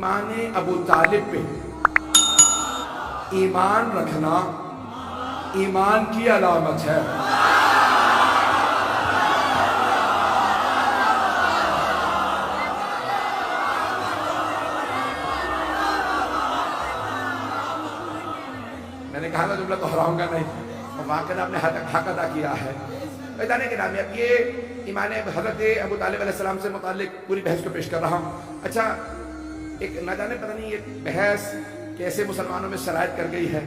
ایمان ابو طالب پہ ایمان رکھنا ایمان کی علامت ہے۔ میں نے کہا تھا جملہ دہراؤں گا نہیں، اور واقعہ آپ نے حق ادا کیا ہے۔ جانے کے نام اب یہ ایمان حضرت ابو طالب علیہ السلام سے متعلق پوری بحث کو پیش کر رہا ہوں۔ اچھا، ایک نہ جانے پتہ نہیں یہ بحث کیسے مسلمانوں میں شرائط کر گئی ہے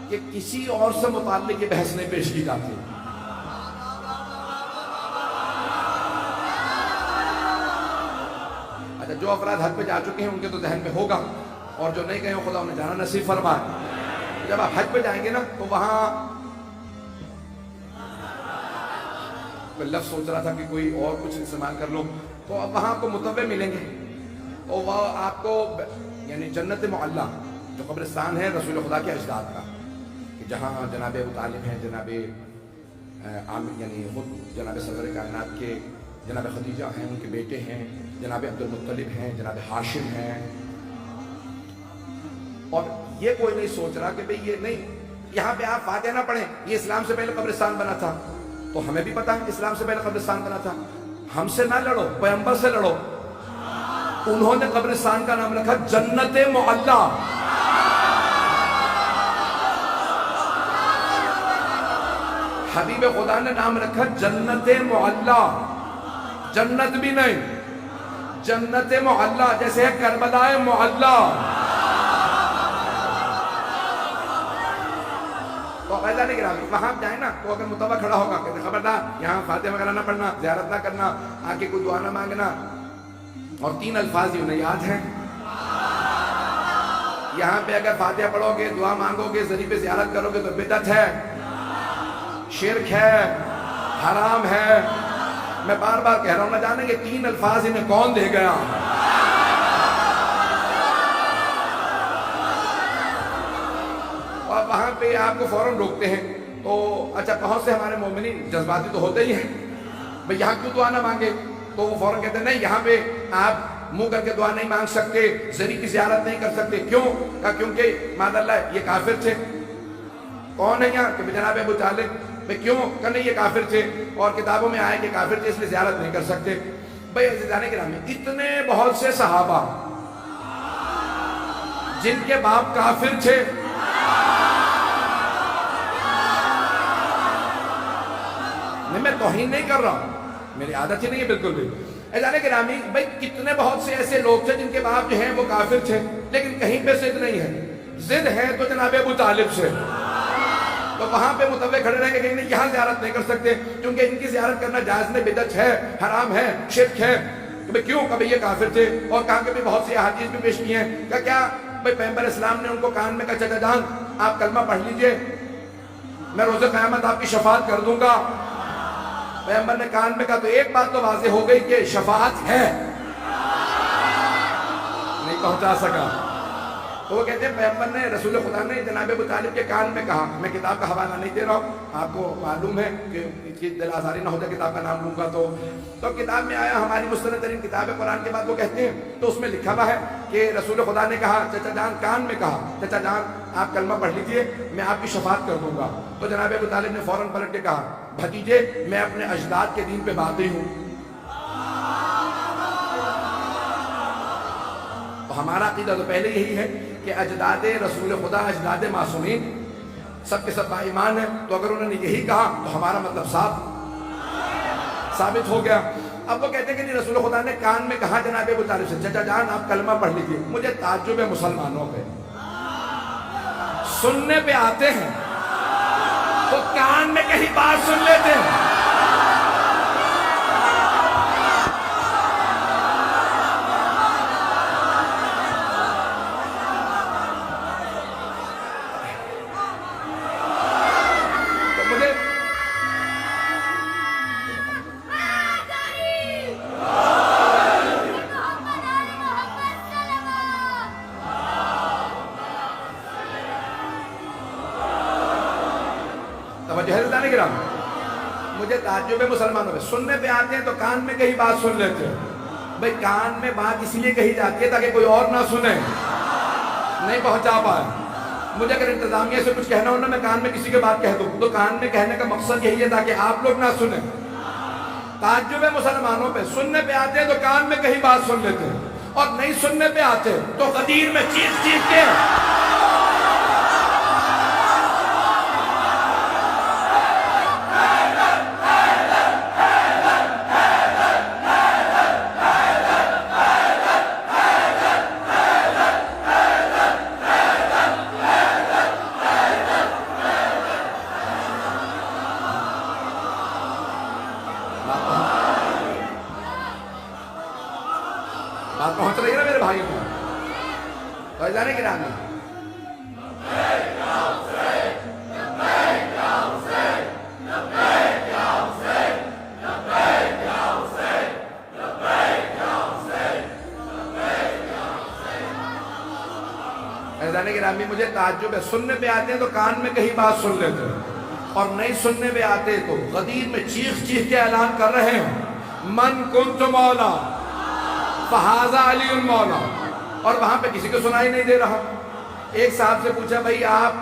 کہ کسی اور سے متعلق یہ بحث نہیں پیش کی جاتی۔ اچھا، جو افراد حج پہ جا چکے ہیں ان کے تو ذہن میں ہوگا، اور جو نہیں گئے ہوں خدا انہیں جانا نصیب فرمائے۔ جب آپ حج پہ جائیں گے نا تو وہاں کوئی لفظ سوچ رہا تھا کہ کوئی اور کچھ استعمال کر لو، تو اب وہاں آپ کو متوع ملیں گے، تو وہ آپ کو یعنی جنت معلیٰ جو قبرستان ہے رسول خدا کے اجداد کا، کہ جہاں جناب ابو طالب ہیں، جناب عامر یعنی خود جناب صدر کائنات کے جناب خدیجہ ہیں، ان کے بیٹے ہیں، جناب عبد المطلب ہیں، جناب ہاشم ہیں، اور یہ کوئی نہیں سوچ رہا کہ بھئی یہ نہیں، یہاں پہ آپ فاتحہ نہ پڑھیں، یہ اسلام سے پہلے قبرستان بنا تھا، تو ہمیں بھی پتا ہے اسلام سے پہلے قبرستان بنا تھا۔ ہم سے نہ لڑو، پیغمبر سے لڑو۔ انہوں نے قبرستان کا نام رکھا جنت معلیٰ۔ حبیب خدا نے نام رکھا جنت معلیٰ، جنت بھی نہیں، جنت معلیٰ، جیسے ہے کربلا معلیٰ۔ تو ایسا نہیں کرا، وہاں جائیں نا تو اگر متوع کھڑا ہوگا کہ خبردار یہاں فاتحہ وغیرہ نہ پڑھنا، زیارت نہ کرنا، آگے کوئی دعا نہ مانگنا، اور 3 الفاظ انہیں یاد ہیں۔ یہاں پہ اگر فاتحہ پڑھو گے، دعا مانگو گے، ذریعے پہ زیارت کرو گے تو بدعت ہے، شرک ہے، حرام ہے۔ میں بار بار کہہ رہا ہوں، نہ جانے کہ 3 الفاظ انہیں کون دے گیا۔ اور وہاں پہ آپ کو فوراً روکتے ہیں، تو اچھا بہت سے ہمارے مومنین جذباتی تو ہوتے ہی ہیں، بھئی یہاں کیوں دعا نہ مانگے، تو وہ فوراً کہتے ہیں نہیں یہاں پہ آپ منہ کر کے دعا نہیں مانگ سکتے، ذریعے کی زیارت نہیں کر سکتے۔ کیوں؟ کہا کیونکہ معاذ اللہ یہ کافر تھے۔ کون ہے یہاں کہ جناب ابو طالب؟ بھئی کیوں؟ کہ نہیں یہ کافر تھے، اور کتابوں میں آئے کہ کافر تھے اس لیے زیارت نہیں کر سکتے۔ بھئی عزیزان کرام، اتنے بہت سے صحابہ جن کے باپ کافر تھے، میں توہین نہیں کر رہا ہوں، میری عادت ہی نہیں ہے بالکل بھی۔ عزیزان گرامی، بھئی کتنے بہت سے ایسے لوگ تھے جن کے باپ جو ہیں وہ کافر تھے، لیکن کہیں پہ ضد نہیں ہے۔ ضد ہے تو جناب ابو طالب سے، تو وہاں پہ متوع کھڑے رہیں گے کہ نہیں یہاں زیارت نہیں کر سکتے کیونکہ ان کی زیارت کرنا جائز نہیں، بدعت ہے، حرام ہے، شرک ہے۔ کہ کیوں؟ کہ یہ کافر تھے، اور کہا کہ بہت سی احادیث بھی پیش کی ہیں کہ کیا بھئی پیغمبر اسلام نے ان کو کان میں کہا چچا جان آپ کلمہ پڑھ لیجئے، میں روز قیامت آپ کی شفاعت کر دوں گا۔ پیغمبر نے کان میں کہا تو ایک بات تو واضح ہو گئی کہ شفاعت ہے، نہیں پہنچا سکا۔ تو وہ کہتے ہیں پیغمبر نے، رسول خدا نے جناب ابو طالب کے کان میں کہا، میں کتاب کا حوالہ نہیں دے رہا ہوں، آپ کو معلوم ہے کہ اس کی دل آزاری نہ ہو جائے کتاب کا نام لوں گا تو کتاب میں آیا، ہماری مستند ترین کتاب ہے قرآن کے بعد وہ کہتے ہیں، تو اس میں لکھا ہوا ہے کہ رسول خدا نے کہا چچا جان کان میں کہا چچا جان آپ کلمہ پڑھ لیجئے میں آپ کی شفاعت کر دوں گا۔ تو جناب ابو طالب نے فوراً پلٹ کے کہا بھتیجے میں اپنے اجداد کے دین پہ باقی ہوں۔ تو ہمارا عقیدہ تو پہلے یہی ہے کہ اجداد رسول خدا، اجداد معصومین سب کے سب با ایمان ہیں، تو اگر انہوں نے یہی کہا تو ہمارا مطلب ثابت ہو گیا۔ اب وہ کہتے ہیں کہ نہیں رسول خدا نے کان میں کہا جناب ابو طالب سے چچا جان آپ کلمہ پڑھ لیجئے۔ مجھے تعجب ہے مسلمانوں پہ، سننے پہ آتے ہیں تو کان میں کہیں بات سن لیتے ہیں۔ مجھے تعجب ہے مسلمانوں پہ، سننے پہ آتے ہیں تو کان میں کہیں بات سن لیتے ہیں۔ بھائی کان میں بات اس لیے کہی جاتی ہے تاکہ کوئی اور نہ سنے، نہیں پہنچا پائے. مجھے اگر انتظامیہ سے کچھ کہنا ہو نا، میں کان میں کسی کے بات کہہ دوں تو کان میں کہنے کا مقصد یہی ہے تاکہ آپ لوگ نہ سنیں. تعجب ہے مسلمانوں پہ، سننے پہ آتے ہیں تو کان میں کہیں بات سن لیتے ہیں، اور نہیں سننے پہ آتے تو غدیر میں چیخ چیخ کے بات پہنچ رہی ہے نا میرے بھائیوں کو. تو جانے کی رامی جانے کی رامی مجھے تعجب ہے، سننے پہ آتے ہیں تو کان میں کہیں بات سن لیتے ہیں، اور نہیں سننے پہ آتے تو غدیر میں چیخ چیخ کے اعلان کر رہے ہیں من کنت مولا فہذا علی المولا. اور وہاں پہ کسی کو سنائی نہیں دے رہا. ایک صاحب سے پوچھا بھائی آپ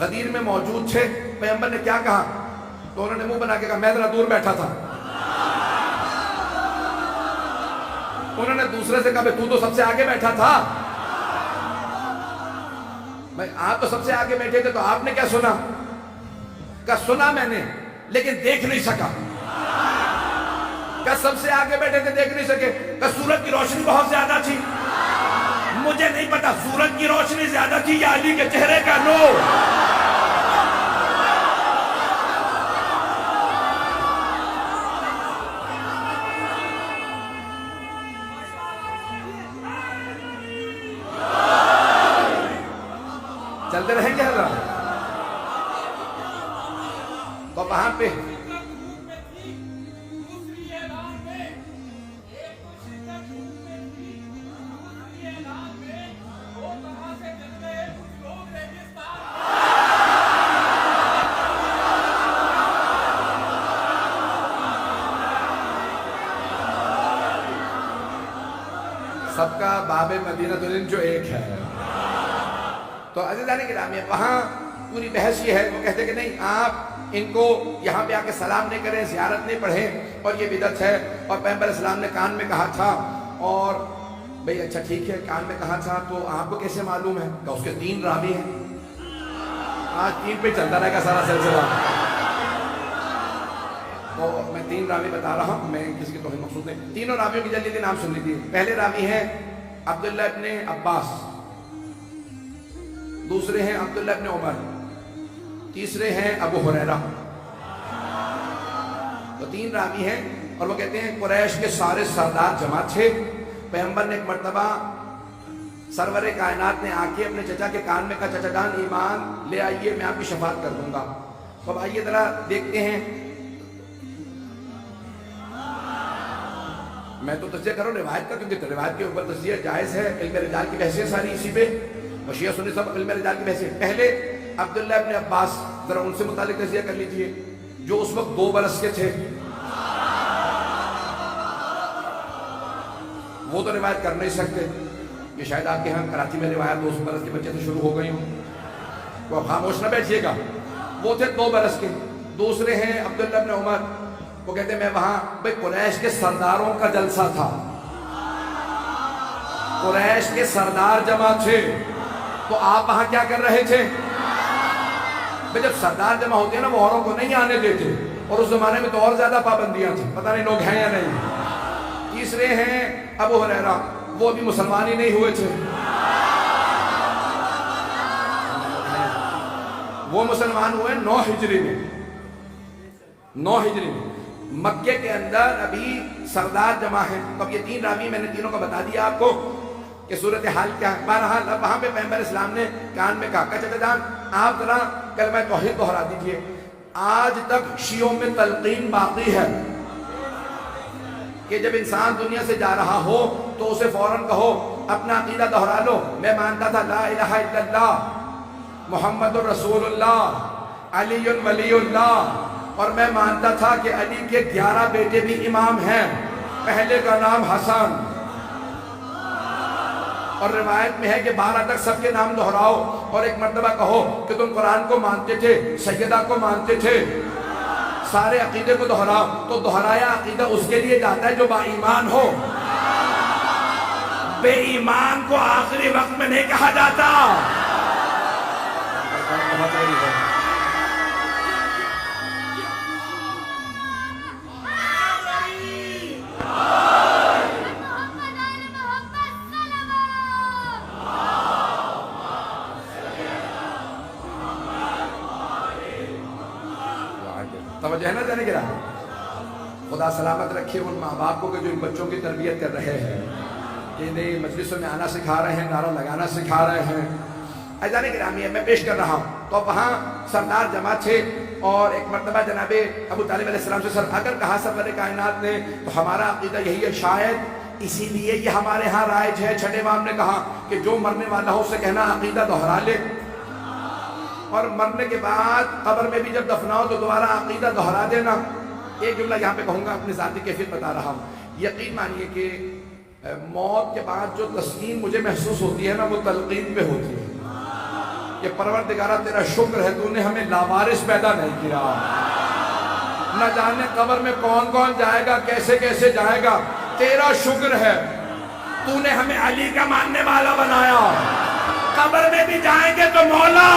غدیر میں موجود تھے، پیغمبر نے کیا کہا؟ تو انہوں نے منہ بنا کے کہا میں ذرا دور بیٹھا تھا. انہوں نے دوسرے سے کہا تو تو سب سے آگے بیٹھا تھا. بھائی آپ تو سب سے آگے بیٹھے تھے تو آپ نے کیا سنا؟ کہا سنا میں نے لیکن دیکھ نہیں سکا. کہا سب سے آگے بیٹھے تھے دیکھ نہیں سکے. کہا سورج کی روشنی بہت زیادہ تھی. مجھے نہیں پتا سورج کی روشنی زیادہ تھی یا علی کے چہرے کا نور. چلتے رہیں گے حضرات. تو وہاں پہ سب کا باب مدینہ العلم جو ایک ہے. تو عزیزان گرامی وہاں پوری بحث یہ ہے، وہ کہتے کہ نہیں آپ ان کو یہاں پہ آ کے سلام نہیں کریں، زیارت نہیں پڑھیں، اور یہ بدعت ہے. اور پیغمبر اسلام نے کان میں کہا تھا. اور بھئی اچھا ٹھیک ہے کان میں کہا تھا تو آپ کو کیسے معلوم ہے؟ کہ اس کے 3 راوی ہیں. آج 3 پہ چلتا رہے گا سارا سلسلہ. تو میں 3 راوی بتا رہا ہوں، میں کسی کی توہین مقصود نہیں. تینوں راویوں کی جلدی نام سن لیجیے. پہلے راوی ہیں عبداللہ ابن عباس، دوسرے ہیں عبداللہ ابن عمر، تیسرے ہیں ابو ہریرہ. تو 3 راوی ہیں. اور وہ کہتے ہیں قریش کے سارے سردار جمع تھے. پیغمبر نے ایک مرتبہ سرور کائنات نے آ کے اپنے چچا کے کان میں کہا چچا جان ایمان لے آئیے میں آپ کی شفاعت کر دوں گا. تو اب آئیے ذرا دیکھتے ہیں. میں تو تجزیہ کروں روایت کا، کیونکہ روایت کے اوپر تجزیہ جائز ہے. علم رجال کی بحثیت ساری اسی پہ، شیعہ سنی سب علم رجال کی بحثیت. پہلے عبداللہ ابن عباس، ذرا ان سے متعلق تجزیہ کر لیجئے، جو اس وقت 2 برس کے تھے. وہ تو روایت کر نہیں سکتے. یہ شاید آپ کے ہاں کراچی میں روایت 2 برس کے بچے سے شروع ہو گئی ہوں، تو خاموش نہ بیٹھیے گا. وہ تھے 2 برس کے. دوسرے ہیں عبداللہ ابن عمر، وہ کہتے ہیں میں وہاں بھئی قریش کے سرداروں کا جلسہ تھا، قریش کے سردار جمع تھے، تو آپ وہاں کیا کر رہے تھے؟ بھئی جب سردار جمع ہوتے ہیں نا وہ اوروں کو نہیں آنے دیتے، اور اس زمانے میں تو اور زیادہ پابندیاں تھیں، پتہ نہیں لوگ ہیں یا نہیں. تیسرے ہیں ابو ہریرہ، وہ بھی مسلمان ہی نہیں ہوئے تھے. وہ مسلمان ہوئے 9 ہجری میں. 9 ہجری میں مکے کے اندر ابھی سردار جمع ہیں. تو اب یہ 3 راوی میں نے تینوں کا بتا دیا آپ کو کہ صورتحال کیا ہے. بہرحال اب وہاں پہ پیغمبر اسلام نے کان میں کہا چچا جان آپ ذرا کلمہ توحید دہرا دیجئے. آج تک شیعوں میں تلقین باقی ہے کہ جب انسان دنیا سے جا رہا ہو تو اسے فوراً کہو اپنا عقیدہ دہرا لو. میں مانتا تھا لا الہ الا اللہ محمد الرسول اللہ علی ولی اللہ، اور میں مانتا تھا کہ علی کے 11 بیٹے بھی امام ہیں. پہلے کا نام حسن، اور روایت میں ہے کہ 12 تک سب کے نام دہراؤ اور ایک مرتبہ کہو کہ تم قرآن کو مانتے تھے، سیدہ کو مانتے تھے، سارے عقیدے کو دہراؤ۔ تو دہرایا عقیدہ اس کے لیے جاتا ہے جو با ایمان ہو، بے ایمان کو آخری وقت میں نہیں کہا جاتا۔ توجہ ہے نا جانے کے رہا؟ خدا سلامت رکھے ان ماں باپ کو کہ جو ان بچوں کی تربیت کر رہے ہیں، کہ انہیں مجلسوں میں آنا سکھا رہے ہیں، نعرہ لگانا سکھا رہے ہیں۔ ایزان گرامی ہے، میں پیش کر رہا ہوں تو وہاں سردار جمع تھے، اور ایک مرتبہ جناب ابو طالب علیہ السلام سے اگر کہا سرور کائنات نے تو ہمارا عقیدہ یہی ہے، شاید اسی لیے یہ ہمارے ہاں رائج ہے۔ چھٹے امام نے کہا کہ جو مرنے والا ہو اسے کہنا عقیدہ دہرا لے، اور مرنے کے بعد قبر میں بھی جب دفناؤ تو دوبارہ عقیدہ دہرا دینا۔ ایک جملہ یہاں پہ کہوں گا، اپنی ذاتی کیفیت بتا رہا ہوں۔ یقین مانیے کہ موت کے بعد جو تسکین مجھے محسوس ہوتی ہے نا، وہ تلقین پہ ہوتی ہے کہ پروردگارہ تیرا شکر ہے تو نے ہمیں لاوارث پیدا نہیں کیا، نہ جانے قبر میں کون کون جائے گا، کیسے کیسے جائے گا، تیرا شکر ہے تو نے ہمیں علی کا ماننے والا بنایا، قبر میں بھی جائیں گے تو مولا